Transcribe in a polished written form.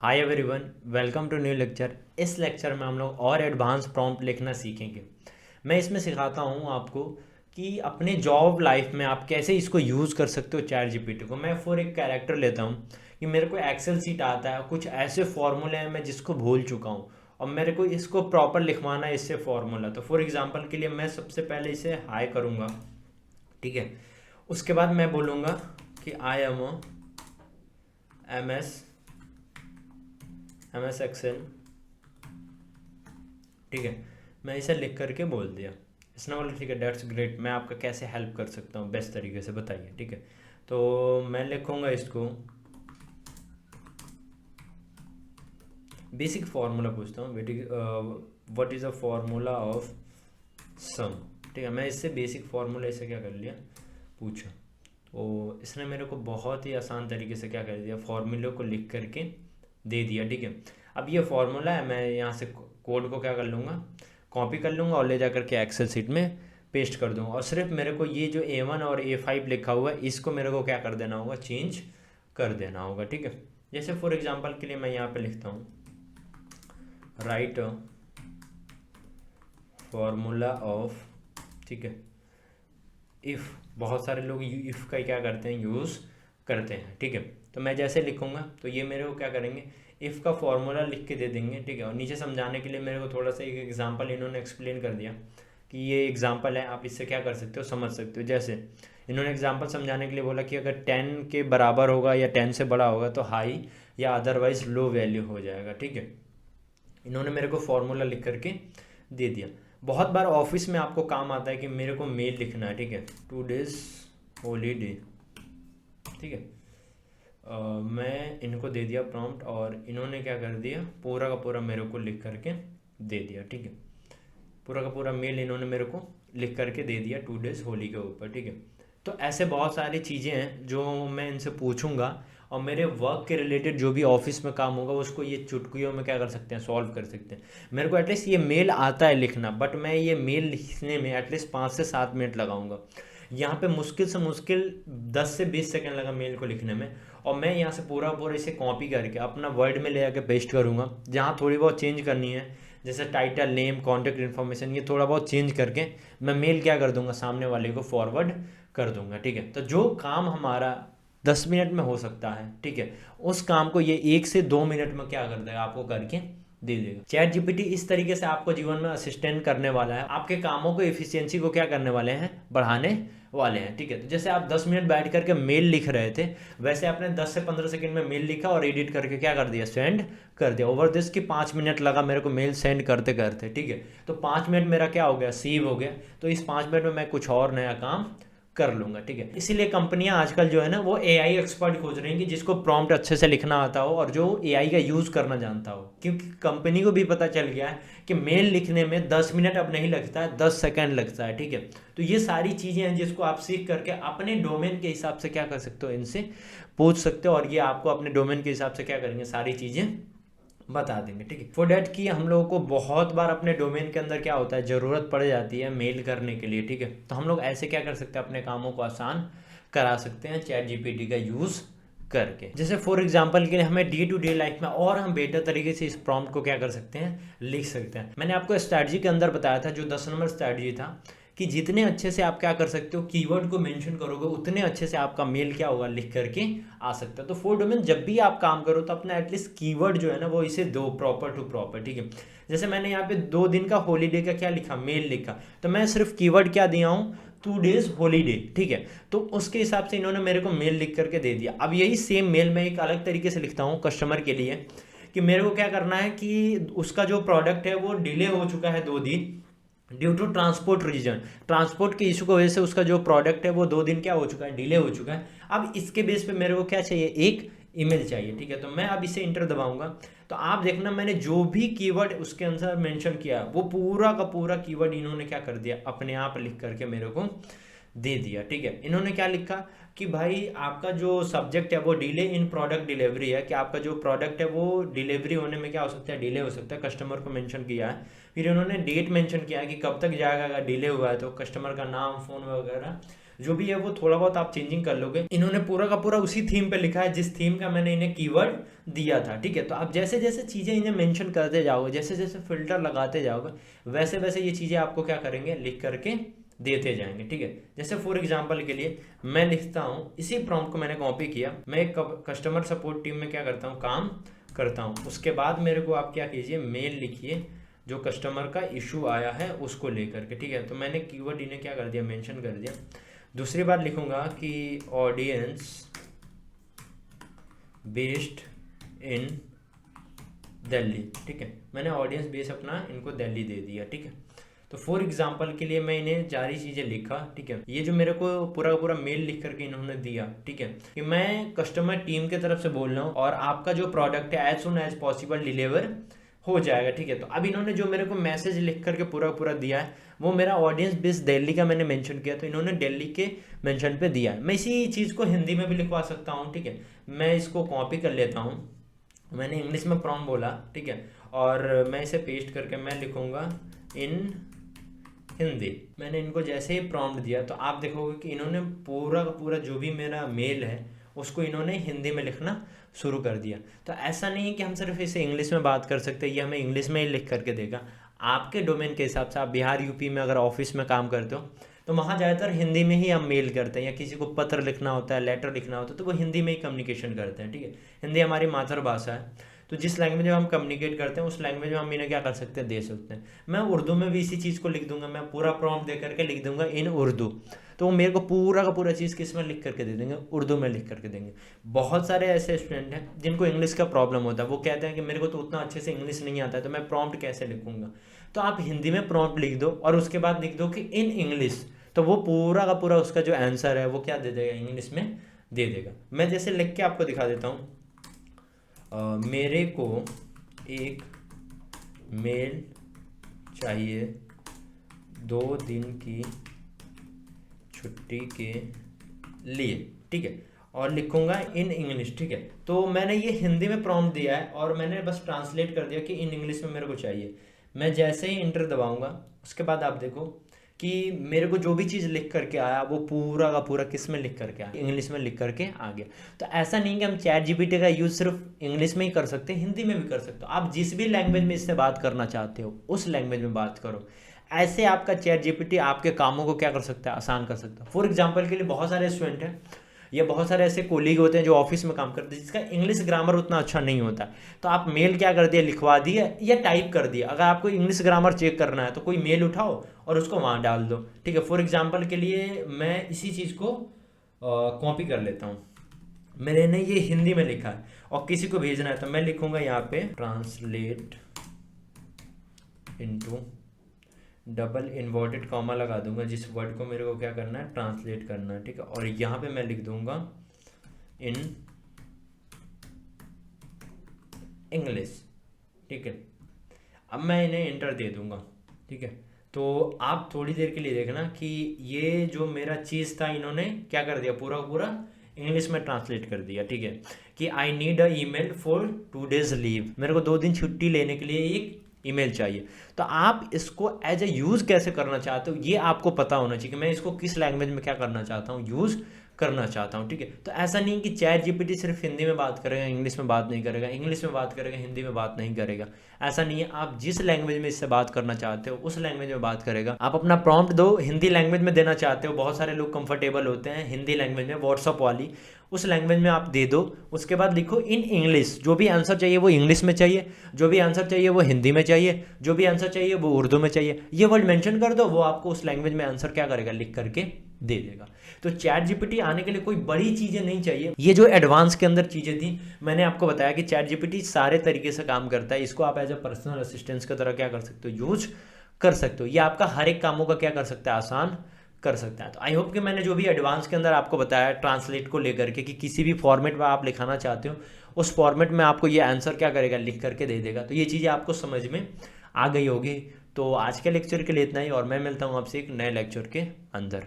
Hi everyone, welcome to new lecture. इस lecture में हम लोग और एडवांस प्रॉम्प्ट लिखना सीखेंगे। मैं इसमें सिखाता हूँ आपको कि अपने जॉब लाइफ में आप कैसे इसको यूज़ कर सकते हो चैट जीपीटी को। मैं फॉर एक कैरेक्टर लेता हूँ कि मेरे को एक्सेल सीट आता है, कुछ ऐसे फॉर्मूले हैं मैं जिसको भूल चुका हूँ और मेरे को इसको प्रॉपर लिखवाना है इससे फॉर्मूला। तो फॉर एग्जांपल के लिए मैं सबसे पहले इसे हाई करूँगा, ठीक है। उसके बाद मैं बोलूँगा कि I am M S Excel, ठीक है। मैं इसे लिख करके बोल दिया। इसने बोला ठीक है, डेट्स ग्रेट, मैं आपका कैसे हेल्प कर सकता हूँ बेस्ट तरीके से बताइए, ठीक है। तो मैं लिखूँगा इसको, बेसिक फार्मूला पूछता हूँ, what is a formula of sum, ठीक है। मैं इससे बेसिक फार्मूला इसे क्या कर लिया, पूछा। तो इसने मेरे को बहुत ही आसान तरीके से क्या कर दिया, फार्मूले को लिख करके दे दिया, ठीक है। अब ये फार्मूला है, मैं यहाँ से कोड को क्या कर लूँगा, कॉपी कर लूँगा और ले जा करके एक्सेल सीट में पेस्ट कर दूँगा। और सिर्फ मेरे को ये जो A1 और A5 लिखा हुआ है इसको मेरे को क्या कर देना होगा, चेंज कर देना होगा, ठीक है। जैसे फॉर एग्जांपल के लिए मैं यहाँ पे लिखता हूँ, राइट फार्मूला ऑफ, ठीक है, इफ़। बहुत सारे लोग इफ़ का क्या करते हैं, यूज़ करते हैं, ठीक है। तो मैं जैसे लिखूँगा तो ये मेरे को क्या करेंगे, इफ़ का फॉर्मूला लिख के दे देंगे, ठीक है। और नीचे समझाने के लिए मेरे को थोड़ा सा एक एग्जांपल इन्होंने एक्सप्लेन कर दिया कि ये एग्जांपल है, आप इससे क्या कर सकते हो, समझ सकते हो। जैसे इन्होंने एग्जांपल समझाने के लिए बोला कि अगर 10 के बराबर होगा या 10 से बड़ा होगा तो हाई या अदरवाइज लो वैल्यू हो जाएगा, ठीक है। इन्होंने मेरे को फॉर्मूला लिख करके दे दिया। बहुत बार ऑफिस में आपको काम आता है कि मेरे को मेल लिखना है, ठीक है, 2 days हॉलीडे, ठीक है। मैं इनको दे दिया प्रॉम्प्ट और इन्होंने क्या कर दिया, पूरा का पूरा मेरे को लिख करके दे दिया, ठीक है। पूरा का पूरा मेल इन्होंने मेरे को लिख करके दे दिया 2 days होली के ऊपर, ठीक है। तो ऐसे बहुत सारी चीज़ें हैं जो मैं इनसे पूछूंगा और मेरे वर्क के रिलेटेड जो भी ऑफिस में काम होगा उसको ये चुटकियों में क्या कर सकते हैं, सॉल्व कर सकते हैं। मेरे को एटलीस्ट ये मेल आता है लिखना, बट मैं ये मेल लिखने में एटलीस्ट 5 से 7 मिनट लगाऊंगा। यहाँ पे मुश्किल से मुश्किल 10 से 20 सेकंड लगा मेल को लिखने में। और मैं यहाँ से पूरा पूरा इसे कॉपी करके अपना वर्ड में ले आके पेस्ट करूँगा। जहाँ थोड़ी बहुत चेंज करनी है, जैसे टाइटल, नेम, कॉन्टैक्ट इन्फॉर्मेशन, ये थोड़ा बहुत चेंज करके मैं मेल क्या कर दूंगा, सामने वाले को फॉरवर्ड कर दूंगा, ठीक है। तो जो काम हमारा 10 मिनट में हो सकता है, ठीक है, उस काम को ये 1 से 2 मिनट में क्या कर देगा, आपको करके दे देगा। चैट जीपीटी इस तरीके से आपको जीवन में असिस्टेंट करने वाला है, आपके कामों को, एफिशिएंसी को क्या करने वाले हैं, बढ़ाने वाले हैं, ठीक है। तो जैसे आप 10 मिनट बैठ करके मेल लिख रहे थे, वैसे आपने 10 से 15 सेकंड में मेल लिखा और एडिट करके क्या कर दिया, सेंड कर दिया। ओवर दिस की 5 मिनट लगा मेरे को मेल सेंड करते करते, ठीक है। तो 5 मिनट मेरा क्या हो गया, सेव हो गया। तो इस 5 मिनट में मैं कुछ और नया काम कर लूंगा, ठीक है। इसीलिए कंपनियां आजकल जो है ना वो एआई एक्सपर्ट खोज रही हैं कि जिसको प्रॉम्प्ट अच्छे से लिखना आता हो और जो एआई का यूज़ करना जानता हो, क्योंकि कंपनी को भी पता चल गया है कि मेल लिखने में 10 मिनट अब नहीं लगता है, 10 सेकंड लगता है, ठीक है। तो ये सारी चीज़ें हैं जिसको आप सीख करके अपने डोमेन के हिसाब से क्या कर सकते हो, इनसे पूछ सकते हो और ये आपको अपने डोमेन के हिसाब से क्या करेंगे, सारी चीज़ें बता देंगे, ठीक है। फॉर डैट कि हम लोगों को बहुत बार अपने डोमेन के अंदर क्या होता है, ज़रूरत पड़ जाती है मेल करने के लिए, ठीक है। तो हम लोग ऐसे क्या कर सकते हैं, अपने कामों को आसान करा सकते हैं चैट जीपीटी का यूज़ करके। जैसे फॉर एग्जांपल के लिए हमें डे टू डे लाइफ में और हम बेटर तरीके से इस प्रॉम्प्ट को क्या कर सकते हैं, लिख सकते हैं। मैंने आपको स्ट्रैटेजी के अंदर बताया था, जो 10 नंबर स्ट्रैटेजी था, कि जितने अच्छे से आप क्या कर सकते हो, कीवर्ड को मेंशन करोगे उतने अच्छे से आपका मेल क्या होगा, लिख करके आ सकता है। तो फॉर डोमेन जब भी आप काम करो तो अपना एटलीस्ट कीवर्ड जो है ना वो इसे दो प्रॉपर टू प्रॉपर, ठीक है। जैसे मैंने यहाँ पे 2 दिन का हॉलीडे का क्या लिखा, मेल लिखा, तो मैं सिर्फ कीवर्ड क्या दिया हूँ, 2 days हॉलीडे, ठीक है। तो उसके हिसाब से इन्होंने मेरे को मेल लिख करके दे दिया। अब यही सेम मेल मैं एक अलग तरीके से लिखता हूँ कस्टमर के लिए, कि मेरे को क्या करना है कि उसका जो प्रोडक्ट है वो डिले हो चुका है 2 दिन, due to transport reason, transport के इशू की वजह से उसका जो प्रोडक्ट है वो 2 दिन क्या हो चुका है, डिले हो चुका है। अब इसके बेस पे मेरे को क्या चाहिए, एक ईमेल चाहिए, ठीक है। तो मैं अब इसे इंटर दबाऊंगा, तो आप देखना मैंने जो भी कीवर्ड उसके अंदर मेंशन किया वो पूरा का पूरा कीवर्ड इन्होंने क्या कर दिया, अपने आप लिख करके मेरे को दे दिया, ठीक है। इन्होंने क्या लिखा कि भाई आपका जो सब्जेक्ट है वो डिले इन प्रोडक्ट डिलीवरी है, कि आपका जो प्रोडक्ट है वो डिलीवरी होने में क्या हो सकता है, डिले हो सकता है, कस्टमर को मेंशन किया है। फिर इन्होंने डेट मेंशन किया है कि कब तक जाएगा, अगर डिले हुआ है तो कस्टमर का नाम, फ़ोन वगैरह जो भी है वो थोड़ा बहुत आप चेंजिंग कर लोगे। इन्होंने पूरा का पूरा उसी थीम पे लिखा है जिस थीम का मैंने इन्हें कीवर्ड दिया था, ठीक है। तो आप जैसे जैसे चीज़ें इन्हें मेंशन करते जाओगे, जैसे जैसे फिल्टर लगाते जाओगे, वैसे वैसे ये चीज़ें आपको क्या करेंगे, लिख करके देते जाएंगे, ठीक है। जैसे फॉर एग्जांपल के लिए मैं लिखता हूँ, इसी प्रॉम्प्ट को मैंने कॉपी किया, मैं एक कस्टमर सपोर्ट टीम में क्या करता हूँ, काम करता हूँ। उसके बाद मेरे को आप क्या कीजिए, मेल लिखिए जो कस्टमर का इशू आया है उसको लेकर के, ठीक है। तो मैंने कीवर्ड इन्हें क्या कर दिया, मेंशन कर दिया। दूसरी बात लिखूंगा कि ऑडियंस बेस्ड इन दिल्ली, ठीक है। मैंने ऑडियंस बेस अपना इनको दिल्ली दे दिया, ठीक है। तो फॉर एग्जांपल के लिए मैं इन्हें सारी चीज़ें लिखा, ठीक है। ये जो मेरे को पूरा का पूरा मेल लिख करके इन्होंने दिया, ठीक है, कि मैं कस्टमर टीम की तरफ से बोल रहा हूँ और आपका जो प्रोडक्ट है as soon as possible deliver हो जाएगा, ठीक है। तो अब इन्होंने जो मेरे को मैसेज लिख करके पूरा पूरा दिया है वो मेरा ऑडियंस बेस दिल्ली का मैंने मेंशन किया, तो इन्होंने दिल्ली के मेंशन पे दिया है। मैं इसी चीज़ को हिंदी में भी लिखवा सकता हूँ, ठीक है। मैं इसको कॉपी कर लेता हूँ, मैंने इंग्लिश में प्रॉम्प्ट बोला, ठीक है, और मैं इसे पेस्ट करके मैं लिखूँगा इन हिंदी। मैंने इनको जैसे ही प्रॉम्प्ट दिया तो आप देखोगे कि इन्होंने पूरा का पूरा जो भी मेरा मेल है उसको इन्होंने हिंदी में लिखना शुरू कर दिया। तो ऐसा नहीं है कि हम सिर्फ इसे इंग्लिश में बात कर सकते हैं, ये हमें इंग्लिश में ही लिख करके देगा। आपके डोमेन के हिसाब से, आप बिहार यूपी में अगर ऑफिस में काम करते हो तो वहाँ ज़्यादातर हिंदी में ही हम मेल करते हैं, या किसी को पत्र लिखना होता है, लेटर लिखना होता है, तो वो हिंदी में ही कम्युनिकेशन करते हैं, ठीक है। हिंदी हमारी मातृभाषा है, तो जिस लैंग्वेज में हम कम्युनिकेट करते हैं उस लैंग्वेज में हम इन्हें क्या कर सकते हैं, दे सकते हैं। मैं उर्दू में भी इसी चीज़ को लिख दूंगा, मैं पूरा प्रॉम्प्ट दे करके लिख दूंगा इन उर्दू, तो वो मेरे को पूरा का पूरा चीज़ किस में लिख करके दे देंगे, उर्दू में लिख करके देंगे। बहुत सारे ऐसे स्टूडेंट हैं जिनको इंग्लिश का प्रॉब्लम होता है, वो कहते हैं कि मेरे को तो उतना अच्छे से इंग्लिश नहीं आता है, तो मैं प्रॉम्प्ट कैसे लिखूंगा। तो आप हिंदी में प्रॉम्प्ट लिख दो और उसके बाद लिख दो कि इन इंग्लिश, तो वो पूरा का पूरा उसका जो आंसर है वो क्या दे देगा, इंग्लिश में दे देगा। मैं जैसे लिख के आपको दिखा देता हूँ, मेरे को एक मेल चाहिए 2 दिन की छुट्टी के लिए, ठीक है, और लिखूंगा इन इंग्लिश, ठीक है। तो मैंने ये हिंदी में प्रॉम्प्ट दिया है और मैंने बस ट्रांसलेट कर दिया कि इन इंग्लिश में मेरे को चाहिए। मैं जैसे ही इंटर दबाऊंगा उसके बाद आप देखो कि मेरे को जो भी चीज़ लिख करके आया वो पूरा का पूरा किस में लिख करके आया, इंग्लिश में लिख करके आ गया। तो ऐसा नहीं कि हम चैट जीपीटी का यूज़ सिर्फ इंग्लिश में ही कर सकते हैं, हिंदी में भी कर सकते हो। आप जिस भी लैंग्वेज में इससे बात करना चाहते हो उस लैंग्वेज में बात करो। ऐसे आपका चैट जीपीटी आपके कामों को क्या कर सकता है, आसान कर सकता है। फॉर एग्जाम्पल के लिए बहुत सारे स्टूडेंट हैं या बहुत सारे ऐसे कोलीग होते हैं जो ऑफिस में काम करते हैं जिसका इंग्लिश ग्रामर उतना अच्छा नहीं होता, तो आप मेल क्या कर दिया, लिखवा दिया या टाइप कर दिया। अगर आपको इंग्लिश ग्रामर चेक करना है तो कोई मेल उठाओ और उसको वहाँ डाल दो, ठीक है। फॉर एग्जाम्पल के लिए मैं इसी चीज़ को कॉपी कर लेता हूँ, मैंने ये हिंदी में लिखा है और किसी को भेजना है तो मैं लिखूँगा यहाँ पे translate into, double inverted comma लगा दूंगा जिस वर्ड को मेरे को क्या करना है, ट्रांसलेट करना है, ठीक है। और यहाँ पे मैं लिख दूंगा इन इंग्लिश, ठीक है। अब मैं इन्हें इंटर दे दूंगा, ठीक है। तो आप थोड़ी देर के लिए देखना कि ये जो मेरा चीज़ था इन्होंने क्या कर दिया, पूरा पूरा इंग्लिश में ट्रांसलेट कर दिया, ठीक है। कि I need a email for 2 days leave, मेरे को 2 दिन छुट्टी लेने के लिए एक ईमेल चाहिए। तो आप इसको एज ए यूज़ कैसे करना चाहते हो ये आपको पता होना चाहिए कि मैं इसको किस लैंग्वेज में क्या करना चाहता हूँ, यूज़ करना चाहता हूँ, ठीक है। तो ऐसा नहीं कि चैट जीपीटी सिर्फ हिंदी में बात करेगा, इंग्लिश में बात नहीं करेगा, इंग्लिश में बात करेगा, हिंदी में बात नहीं करेगा। ऐसा नहीं है, आप जिस लैंग्वेज में इससे बात करना चाहते हो उस लैंग्वेज में बात करेगा। आप अपना प्रॉम्प्ट दो, हिंदी लैंग्वेज में देना चाहते हो, बहुत सारे लोग कंफर्टेबल होते हैं हिंदी लैंग्वेज में, व्हाट्सअप वाली, उस लैंग्वेज में आप दे दो। उसके बाद लिखो इन इंग्लिश, जो भी आंसर चाहिए वो इंग्लिश में चाहिए, जो भी आंसर चाहिए वो हिंदी में चाहिए, जो भी आंसर चाहिए वो उर्दू में चाहिए। ये वर्ड मेंशन कर दो, वो आपको उस लैंग्वेज में आंसर क्या करेगा, लिख करके दे देगा। तो चैट जीपीटी आने के लिए कोई बड़ी चीज़ें नहीं चाहिए। ये जो एडवांस के अंदर चीज़ें थी मैंने आपको बताया कि चैट जीपीटी सारे तरीके से काम करता है। इसको आप एज अ पर्सनल असिस्टेंस की तरह क्या कर सकते हो, यूज कर सकते हो। ये आपका हर एक कामों का क्या कर सकता है, आसान कर सकता है। तो आई होप कि मैंने जो भी एडवांस के अंदर आपको बताया ट्रांसलेट को लेकर के कि किसी भी फॉर्मेट में आप लिखाना चाहते हो उस फॉर्मेट में आपको ये आंसर क्या करेगा, लिख करके दे देगा। तो ये चीज़ें आपको समझ में आ गई होगी। तो आज के लेक्चर के लिए इतना ही और मैं मिलता हूँ आपसे एक नए लेक्चर के अंदर।